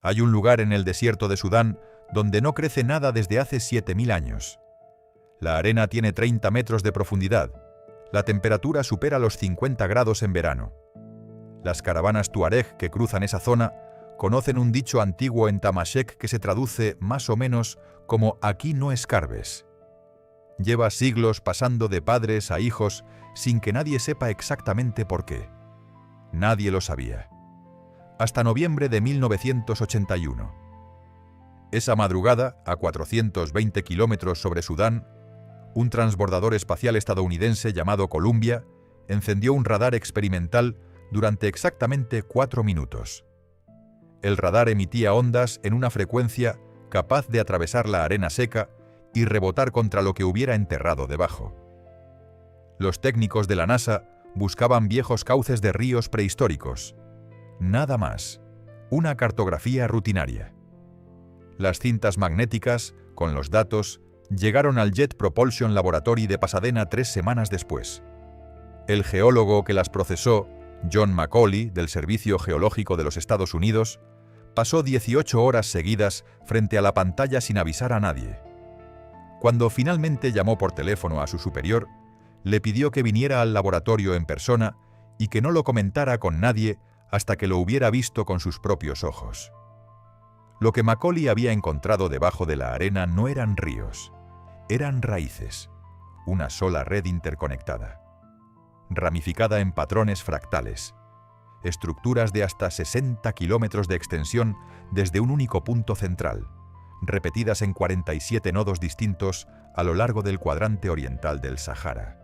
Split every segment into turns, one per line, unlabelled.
Hay un lugar en el desierto de Sudán donde no crece nada desde hace 7000 años. La arena tiene 30 metros de profundidad. La temperatura supera los 50 grados en verano. Las caravanas tuareg que cruzan esa zona conocen un dicho antiguo en tamashek que se traduce más o menos como «aquí no escarbes». Lleva siglos pasando de padres a hijos sin que nadie sepa exactamente por qué. Nadie lo sabía. Hasta noviembre de 1981. Esa madrugada, a 420 kilómetros sobre Sudán, un transbordador espacial estadounidense llamado Columbia encendió un radar experimental durante exactamente 4 minutos. El radar emitía ondas en una frecuencia capaz de atravesar la arena seca y rebotar contra lo que hubiera enterrado debajo. Los técnicos de la NASA buscaban viejos cauces de ríos prehistóricos. Nada más. Una cartografía rutinaria. Las cintas magnéticas, con los datos, llegaron al Jet Propulsion Laboratory de Pasadena 3 semanas después. El geólogo que las procesó, John Macaulay, del Servicio Geológico de los Estados Unidos, pasó 18 horas seguidas frente a la pantalla sin avisar a nadie. Cuando finalmente llamó por teléfono a su superior, le pidió que viniera al laboratorio en persona y que no lo comentara con nadie hasta que lo hubiera visto con sus propios ojos. Lo que Macaulay había encontrado debajo de la arena no eran ríos, eran raíces, una sola red interconectada, ramificada en patrones fractales, estructuras de hasta 60 kilómetros de extensión desde un único punto central, repetidas en 47 nodos distintos a lo largo del cuadrante oriental del Sahara.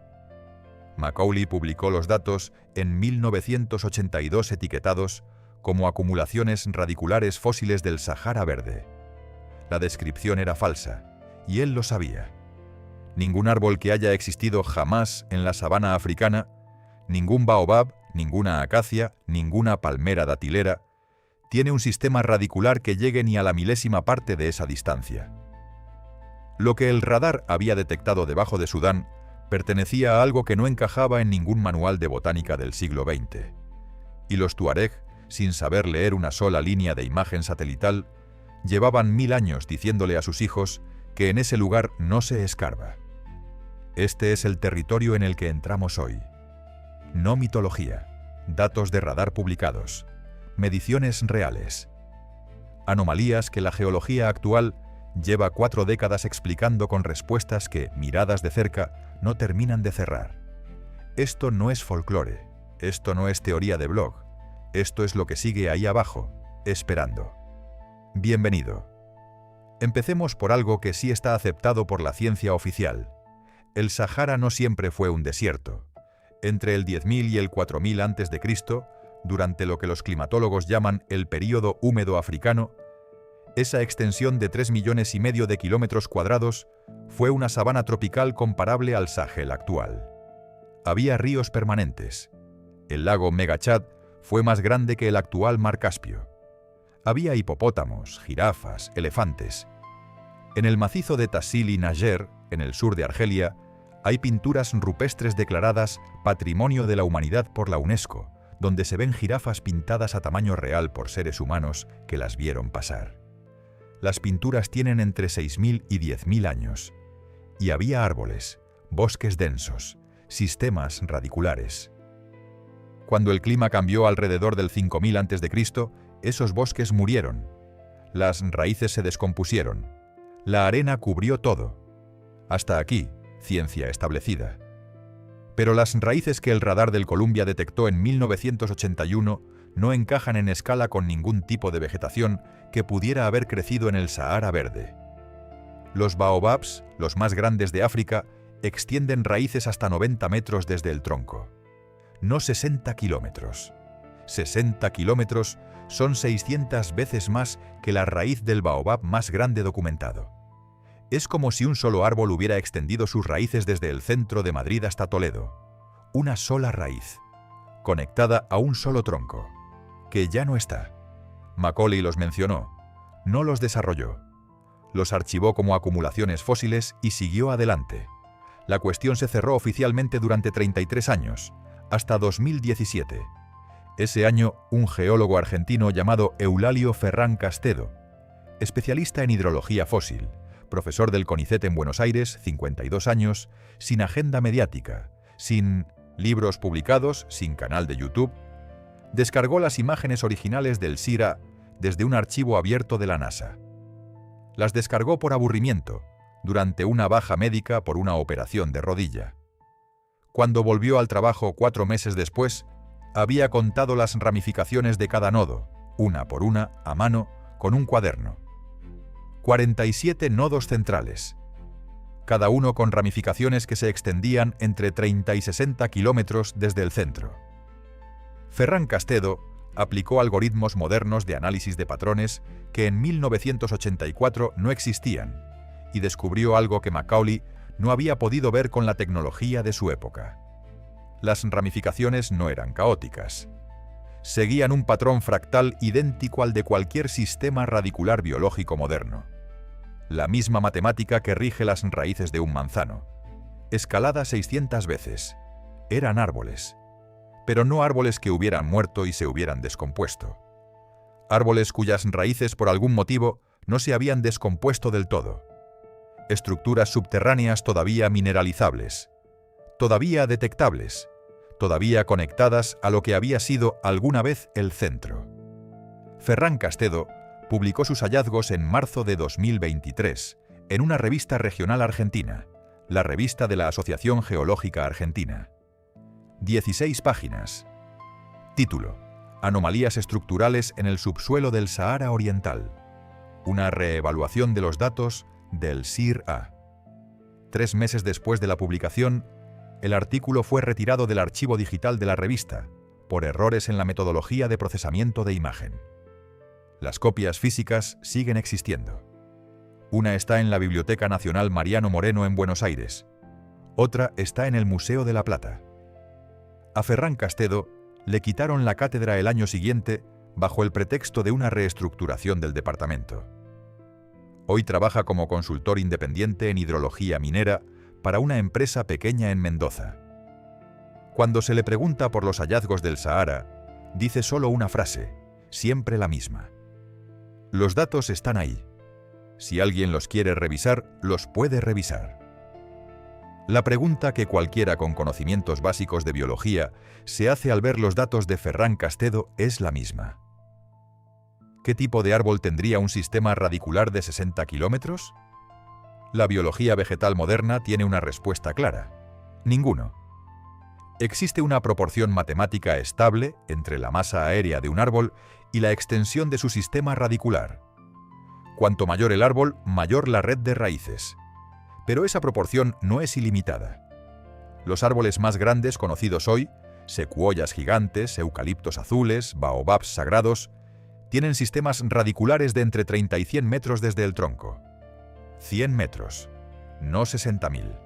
Macaulay publicó los datos en 1982 etiquetados como acumulaciones radiculares fósiles del Sahara Verde. La descripción era falsa, y él lo sabía. Ningún árbol que haya existido jamás en la sabana africana, ningún baobab, ninguna acacia, ninguna palmera datilera, tiene un sistema radicular que llegue ni a la milésima parte de esa distancia. Lo que el radar había detectado debajo de Sudán pertenecía a algo que no encajaba en ningún manual de botánica del siglo XX. Y los tuareg, sin saber leer una sola línea de imagen satelital, llevaban 1000 años diciéndole a sus hijos que en ese lugar no se escarba. Este es el territorio en el que entramos hoy. No mitología, datos de radar publicados, mediciones reales. Anomalías que la geología actual lleva 4 décadas explicando con respuestas que, miradas de cerca, no terminan de cerrar. Esto no es folclore, esto no es teoría de blog, esto es lo que sigue ahí abajo, esperando. Bienvenido. Empecemos por algo que sí está aceptado por la ciencia oficial. El Sahara no siempre fue un desierto. Entre el 10.000 y el 4000 a.C., durante lo que los climatólogos llaman el período húmedo africano, esa extensión de 3,5 millones de kilómetros cuadrados fue una sabana tropical comparable al Sahel actual. Había ríos permanentes. El lago Megachad fue más grande que el actual mar Caspio. Había hipopótamos, jirafas, elefantes. En el macizo de Tassili Najer, en el sur de Argelia, hay pinturas rupestres declaradas Patrimonio de la Humanidad por la UNESCO, donde se ven jirafas pintadas a tamaño real por seres humanos que las vieron pasar. Las pinturas tienen entre 6.000 y 10.000 años. Y había árboles, bosques densos, sistemas radiculares. Cuando el clima cambió alrededor del 5000 a.C., esos bosques murieron. Las raíces se descompusieron. La arena cubrió todo. Hasta aquí, ciencia establecida. Pero las raíces que el radar del Columbia detectó en 1981 no encajan en escala con ningún tipo de vegetación que pudiera haber crecido en el Sahara Verde. Los baobabs, los más grandes de África, extienden raíces hasta 90 metros desde el tronco. No 60 kilómetros. 60 kilómetros son 600 veces más que la raíz del baobab más grande documentado. Es como si un solo árbol hubiera extendido sus raíces desde el centro de Madrid hasta Toledo. Una sola raíz, conectada a un solo tronco, que ya no está. Macaulay los mencionó, no los desarrolló. Los archivó como acumulaciones fósiles y siguió adelante. La cuestión se cerró oficialmente durante 33 años, hasta 2017. Ese año, un geólogo argentino llamado Eulalio Ferrán Castedo, especialista en hidrología fósil, profesor del CONICET en Buenos Aires, 52 años, sin agenda mediática, sin libros publicados, sin canal de YouTube, descargó las imágenes originales del SIR-A desde un archivo abierto de la NASA. Las descargó por aburrimiento, durante una baja médica por una operación de rodilla. Cuando volvió al trabajo 4 meses después, había contado las ramificaciones de cada nodo, una por una, a mano, con un cuaderno. 47 nodos centrales, cada uno con ramificaciones que se extendían entre 30 y 60 kilómetros desde el centro. Ferrán Castedo aplicó algoritmos modernos de análisis de patrones que en 1984 no existían y descubrió algo que Macaulay no había podido ver con la tecnología de su época. Las ramificaciones no eran caóticas. Seguían un patrón fractal idéntico al de cualquier sistema radicular biológico moderno. La misma matemática que rige las raíces de un manzano, escalada 600 veces. Eran árboles, pero no árboles que hubieran muerto y se hubieran descompuesto. Árboles cuyas raíces por algún motivo no se habían descompuesto del todo. Estructuras subterráneas todavía mineralizables, todavía detectables, todavía conectadas a lo que había sido alguna vez el centro. Ferrán Castedo publicó sus hallazgos en marzo de 2023 en una revista regional argentina, la Revista de la Asociación Geológica Argentina. 16 páginas. Título: Anomalías estructurales en el subsuelo del Sahara Oriental. Una reevaluación de los datos del SIR-A. 3 meses después de la publicación, el artículo fue retirado del archivo digital de la revista por errores en la metodología de procesamiento de imagen. Las copias físicas siguen existiendo. Una está en la Biblioteca Nacional Mariano Moreno en Buenos Aires. Otra está en el Museo de la Plata. A Ferrán Castedo le quitaron la cátedra el año siguiente bajo el pretexto de una reestructuración del departamento. Hoy trabaja como consultor independiente en hidrología minera para una empresa pequeña en Mendoza. Cuando se le pregunta por los hallazgos del Sahara, dice solo una frase, siempre la misma: los datos están ahí. Si alguien los quiere revisar, los puede revisar. La pregunta que cualquiera con conocimientos básicos de biología se hace al ver los datos de Ferrán Castedo es la misma. ¿Qué tipo de árbol tendría un sistema radicular de 60 kilómetros? La biología vegetal moderna tiene una respuesta clara: ninguno. Existe una proporción matemática estable entre la masa aérea de un árbol y la extensión de su sistema radicular. Cuanto mayor el árbol, mayor la red de raíces. Pero esa proporción no es ilimitada. Los árboles más grandes conocidos hoy, secuoyas gigantes, eucaliptos azules, baobabs sagrados, tienen sistemas radiculares de entre 30 y 100 metros desde el tronco. 100 metros, no 60.000.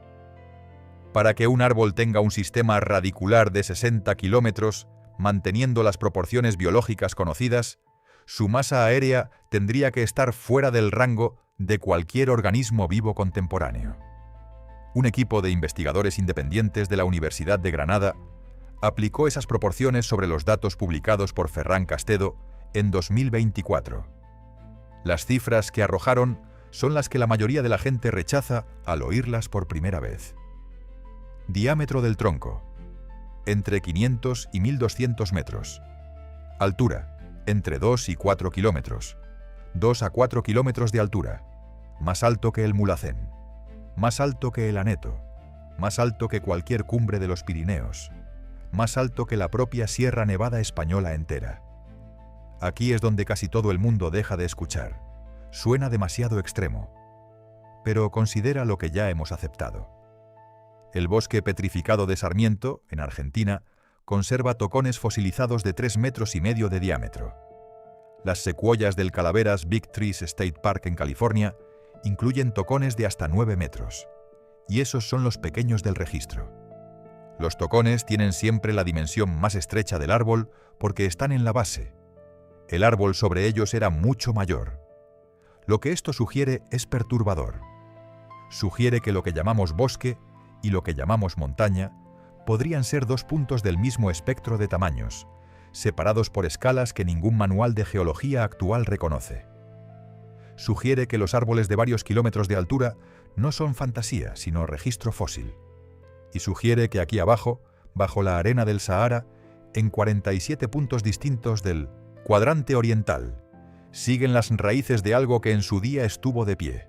Para que un árbol tenga un sistema radicular de 60 kilómetros, manteniendo las proporciones biológicas conocidas, su masa aérea tendría que estar fuera del rango de cualquier organismo vivo contemporáneo. Un equipo de investigadores independientes de la Universidad de Granada aplicó esas proporciones sobre los datos publicados por Ferrán Castedo en 2024. Las cifras que arrojaron son las que la mayoría de la gente rechaza al oírlas por primera vez. Diámetro del tronco: entre 500 y 1200 metros. Altura: entre 2 y 4 kilómetros. 2 a 4 kilómetros de altura. Más alto que el Mulhacén. Más alto que el Aneto. Más alto que cualquier cumbre de los Pirineos. Más alto que la propia Sierra Nevada española entera. Aquí es donde casi todo el mundo deja de escuchar. Suena demasiado extremo. Pero considera lo que ya hemos aceptado. El bosque petrificado de Sarmiento, en Argentina, conserva tocones fosilizados de 3,5 metros de diámetro. Las secuoyas del Calaveras Big Trees State Park en California incluyen tocones de hasta 9 metros. Y esos son los pequeños del registro. Los tocones tienen siempre la dimensión más estrecha del árbol porque están en la base. El árbol sobre ellos era mucho mayor. Lo que esto sugiere es perturbador. Sugiere que lo que llamamos bosque y lo que llamamos montaña podrían ser dos puntos del mismo espectro de tamaños, separados por escalas que ningún manual de geología actual reconoce. Sugiere que los árboles de varios kilómetros de altura no son fantasía, sino registro fósil. Y sugiere que aquí abajo, bajo la arena del Sahara, en 47 puntos distintos del cuadrante oriental, siguen las raíces de algo que en su día estuvo de pie.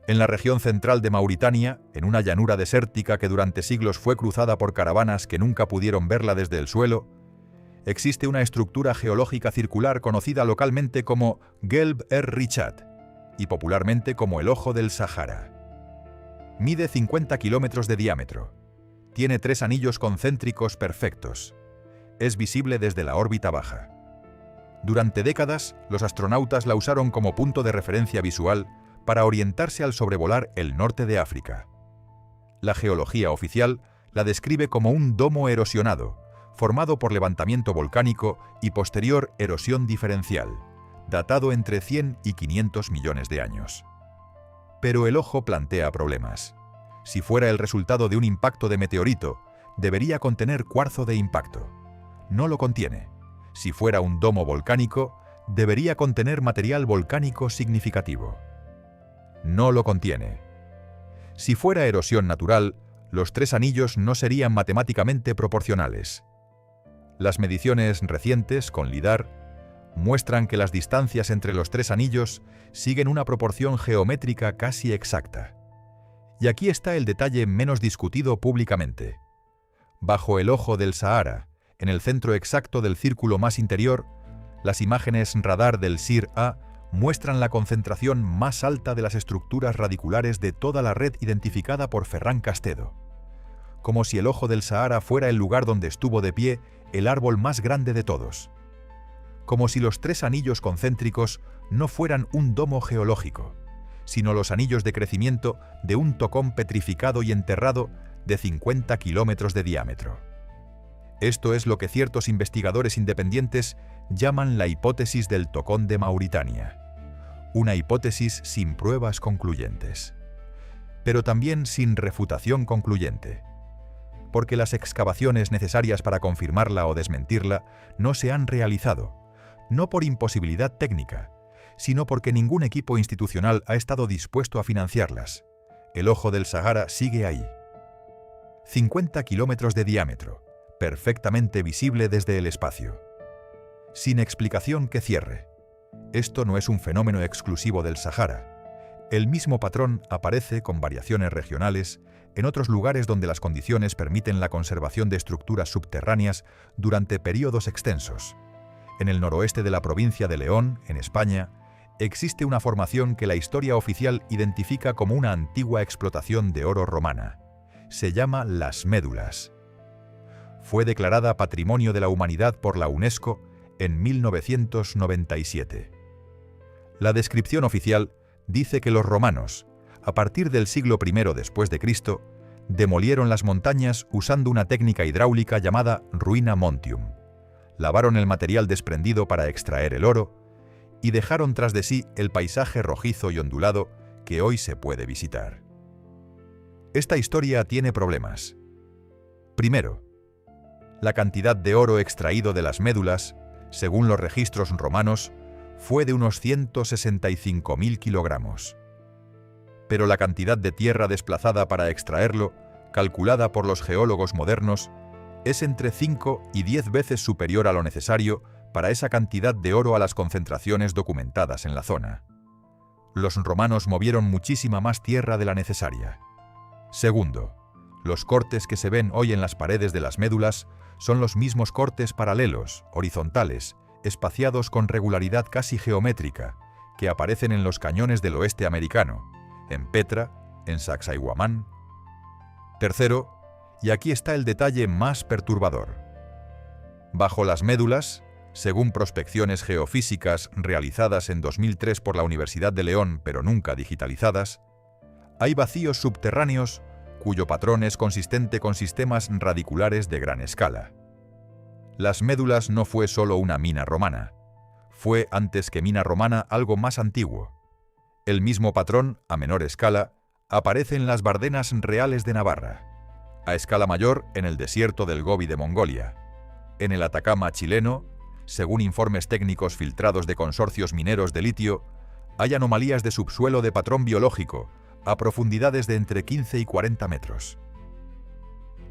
En la región central de Mauritania, en una llanura desértica que durante siglos fue cruzada por caravanas que nunca pudieron verla desde el suelo, existe una estructura geológica circular conocida localmente como Gelb Richat y popularmente como el Ojo del Sahara. Mide 50 kilómetros de diámetro. Tiene 3 anillos concéntricos perfectos. Es visible desde la órbita baja. Durante décadas, los astronautas la usaron como punto de referencia visual para orientarse al sobrevolar el norte de África. La geología oficial la describe como un domo erosionado, formado por levantamiento volcánico y posterior erosión diferencial, datado entre 100 y 500 millones de años. Pero el ojo plantea problemas. Si fuera el resultado de un impacto de meteorito, debería contener cuarzo de impacto. No lo contiene. Si fuera un domo volcánico, debería contener material volcánico significativo. No lo contiene. Si fuera erosión natural, los 3 anillos no serían matemáticamente proporcionales. Las mediciones recientes con LIDAR muestran que las distancias entre los 3 anillos siguen una proporción geométrica casi exacta. Y aquí está el detalle menos discutido públicamente. Bajo el Ojo del Sahara, en el centro exacto del círculo más interior, las imágenes radar del SIR-A muestran la concentración más alta de las estructuras radiculares de toda la red identificada por Ferran Castedo. Como si el Ojo del Sahara fuera el lugar donde estuvo de pie el árbol más grande de todos. Como si los 3 anillos concéntricos no fueran un domo geológico, sino los anillos de crecimiento de un tocón petrificado y enterrado de 50 kilómetros de diámetro. Esto es lo que ciertos investigadores independientes llaman la hipótesis del tocón de Mauritania. Una hipótesis sin pruebas concluyentes. Pero también sin refutación concluyente. Porque las excavaciones necesarias para confirmarla o desmentirla no se han realizado, no por imposibilidad técnica, sino porque ningún equipo institucional ha estado dispuesto a financiarlas. El Ojo del Sahara sigue ahí. 50 kilómetros de diámetro, perfectamente visible desde el espacio. Sin explicación que cierre. Esto no es un fenómeno exclusivo del Sahara. El mismo patrón aparece con variaciones regionales en otros lugares donde las condiciones permiten la conservación de estructuras subterráneas durante periodos extensos. En el noroeste de la provincia de León, en España, existe una formación que la historia oficial identifica como una antigua explotación de oro romana. Se llama Las Médulas. Fue declarada Patrimonio de la Humanidad por la UNESCO en 1997. La descripción oficial dice que los romanos, a partir del siglo I después de Cristo, demolieron las montañas usando una técnica hidráulica llamada ruina montium. Lavaron el material desprendido para extraer el oro y dejaron tras de sí el paisaje rojizo y ondulado que hoy se puede visitar. Esta historia tiene problemas. Primero, la cantidad de oro extraído de las médulas, según los registros romanos, fue de unos 165.000 kilogramos. Pero la cantidad de tierra desplazada para extraerlo, calculada por los geólogos modernos, es entre 5 y 10 veces superior a lo necesario para esa cantidad de oro a las concentraciones documentadas en la zona. Los romanos movieron muchísima más tierra de la necesaria. Segundo, los cortes que se ven hoy en las paredes de las médulas son los mismos cortes paralelos, horizontales, espaciados con regularidad casi geométrica, que aparecen en los cañones del oeste americano, en Petra, en Sacsayhuamán. Tercero, y aquí está el detalle más perturbador. Bajo las médulas, según prospecciones geofísicas realizadas en 2003 por la Universidad de León, pero nunca digitalizadas, hay vacíos subterráneos cuyo patrón es consistente con sistemas radiculares de gran escala. Las médulas no fue solo una mina romana. Fue, antes que mina romana, algo más antiguo. El mismo patrón, a menor escala, aparece en las Bardenas reales de Navarra, a escala mayor en el desierto del Gobi de Mongolia. En el Atacama chileno, según informes técnicos filtrados de consorcios mineros de litio, hay anomalías de subsuelo de patrón biológico a profundidades de entre 15 y 40 metros.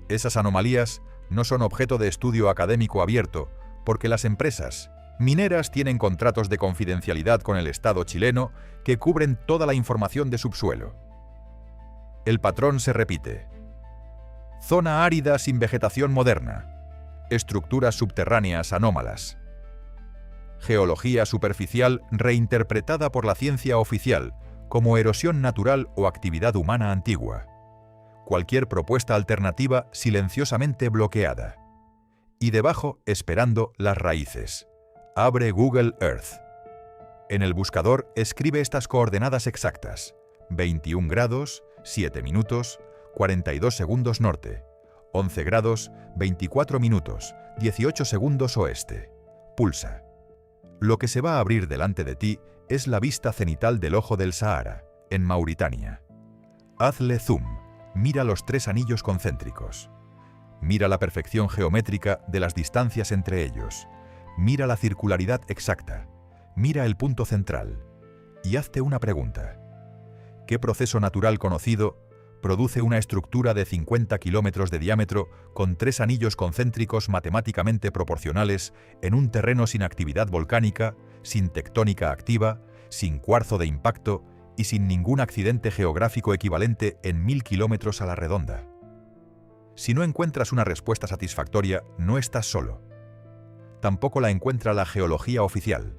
Esas anomalías no son objeto de estudio académico abierto porque las empresas mineras tienen contratos de confidencialidad con el Estado chileno que cubren toda la información de subsuelo. El patrón se repite. Zona árida sin vegetación moderna. Estructuras subterráneas anómalas. Geología superficial reinterpretada por la ciencia oficial como erosión natural o actividad humana antigua. Cualquier propuesta alternativa silenciosamente bloqueada. Y debajo esperando las raíces. Abre Google Earth. En el buscador escribe estas coordenadas exactas: 21 grados, 7 minutos, 42 segundos norte, 11 grados, 24 minutos, 18 segundos oeste. Pulsa. Lo que se va a abrir delante de ti es la vista cenital del Ojo del Sahara, en Mauritania. Hazle zoom. Mira los 3 anillos concéntricos. Mira la perfección geométrica de las distancias entre ellos. Mira la circularidad exacta. Mira el punto central. Y hazte una pregunta. ¿Qué proceso natural conocido produce una estructura de 50 kilómetros de diámetro con 3 anillos concéntricos matemáticamente proporcionales en un terreno sin actividad volcánica, sin tectónica activa, sin cuarzo de impacto y sin ningún accidente geográfico equivalente en 1000 kilómetros a la redonda? Si no encuentras una respuesta satisfactoria, no estás solo. Tampoco la encuentra la geología oficial.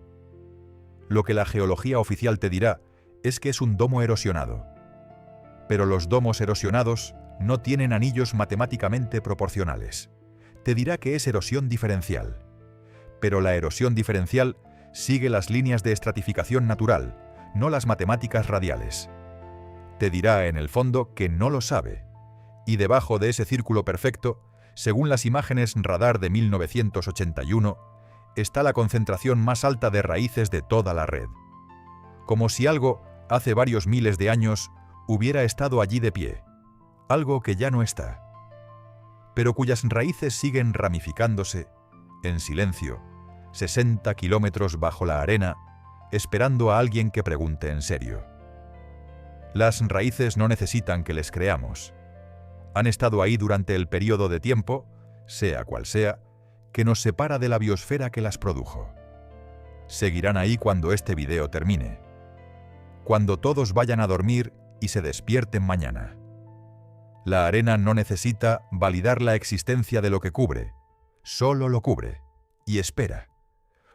Lo que la geología oficial te dirá es que es un domo erosionado. Pero los domos erosionados no tienen anillos matemáticamente proporcionales. Te dirá que es erosión diferencial. Pero la erosión diferencial sigue las líneas de estratificación natural, no las matemáticas radiales. Te dirá en el fondo que no lo sabe. Y debajo de ese círculo perfecto, según las imágenes radar de 1981, está la concentración más alta de raíces de toda la red. Como si algo, hace varios miles de años, hubiera estado allí de pie. Algo que ya no está. Pero cuyas raíces siguen ramificándose, en silencio, 60 kilómetros bajo la arena, esperando a alguien que pregunte en serio. Las raíces no necesitan que les creamos. Han estado ahí durante el periodo de tiempo, sea cual sea, que nos separa de la biosfera que las produjo. Seguirán ahí cuando este video termine. Cuando todos vayan a dormir y se despierten mañana. La arena no necesita validar la existencia de lo que cubre, solo lo cubre y espera.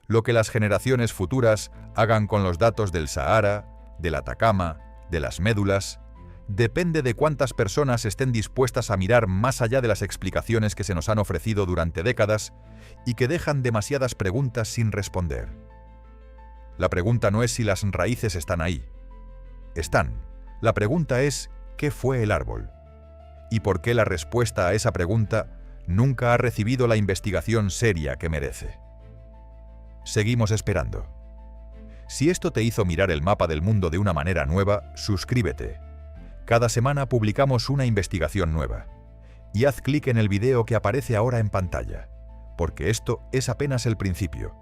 Lo que las generaciones futuras hagan con los datos del Sahara, del Atacama, de las médulas, depende de cuántas personas estén dispuestas a mirar más allá de las explicaciones que se nos han ofrecido durante décadas y que dejan demasiadas preguntas sin responder. La pregunta no es si las raíces están ahí. Están. La pregunta es, ¿qué fue el árbol? ¿Y por qué la respuesta a esa pregunta nunca ha recibido la investigación seria que merece? Seguimos esperando. Si esto te hizo mirar el mapa del mundo de una manera nueva, suscríbete. Cada semana publicamos una investigación nueva. Y haz clic en el video que aparece ahora en pantalla, porque esto es apenas el principio.